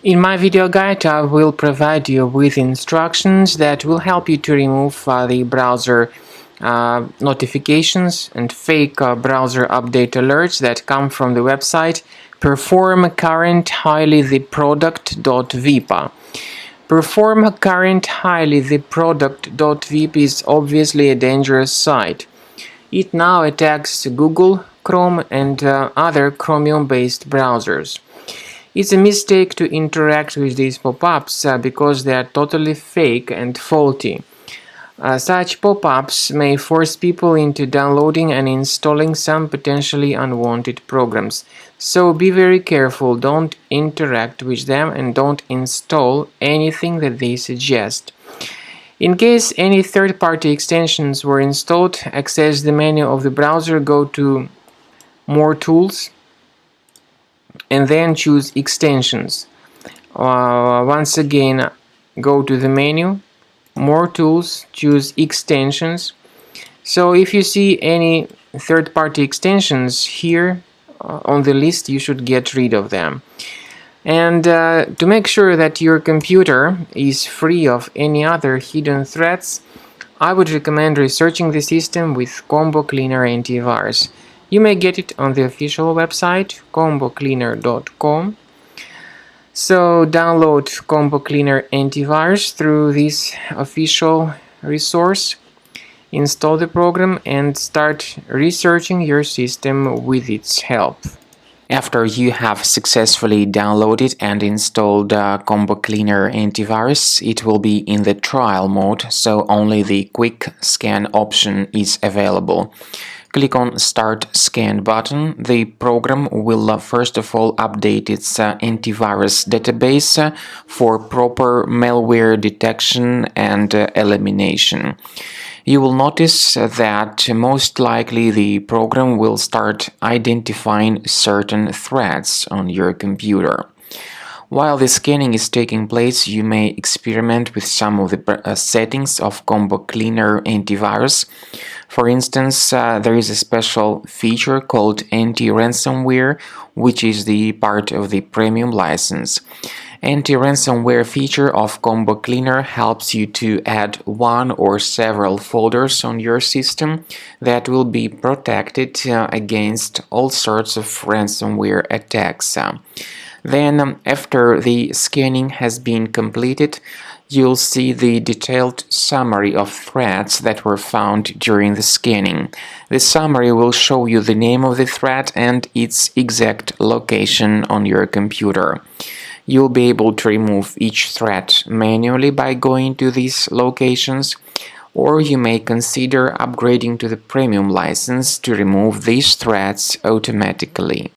In my video guide, I will provide you with instructions that will help you to remove the browser notifications and fake browser update alerts that come from the website Performcurrenthighlytheproduct.vip. Performcurrenthighlytheproduct.vip is obviously a dangerous site. It now attacks Google, Chrome and other Chromium-based browsers. It's a mistake to interact with these pop-ups because they are totally fake and faulty. Such pop-ups may force people into downloading and installing some potentially unwanted programs. So be very careful, don't interact with them and don't install anything that they suggest. In case any third-party extensions were installed, access the menu of the browser, go to More Tools, and then choose Extensions. Once again, go to the menu, More Tools, choose Extensions. So if you see any third-party extensions here on the list, you should get rid of them. And to make sure that your computer is free of any other hidden threats, I would recommend researching the system with Combo Cleaner Antivirus. You may get it on the official website, combocleaner.com. So download Combo Cleaner Antivirus through this official resource, install the program and start researching your system with its help. After you have successfully downloaded and installed Combo Cleaner Antivirus, it will be in the trial mode, so only the quick scan option is available. Click on Start Scan button. The program will first of all update its antivirus database for proper malware detection and elimination. You will notice that most likely the program will start identifying certain threats on your computer. While the scanning is taking place, you may experiment with some of the settings of Combo Cleaner Antivirus. For instance, there is a special feature called anti-ransomware, which is the part of the premium license. Anti-ransomware feature of Combo Cleaner helps you to add one or several folders on your system that will be protected against all sorts of ransomware attacks. Then, after the scanning has been completed, you'll see the detailed summary of threats that were found during the scanning. The summary will show you the name of the threat and its exact location on your computer. You'll be able to remove each threat manually by going to these locations, or you may consider upgrading to the premium license to remove these threats automatically.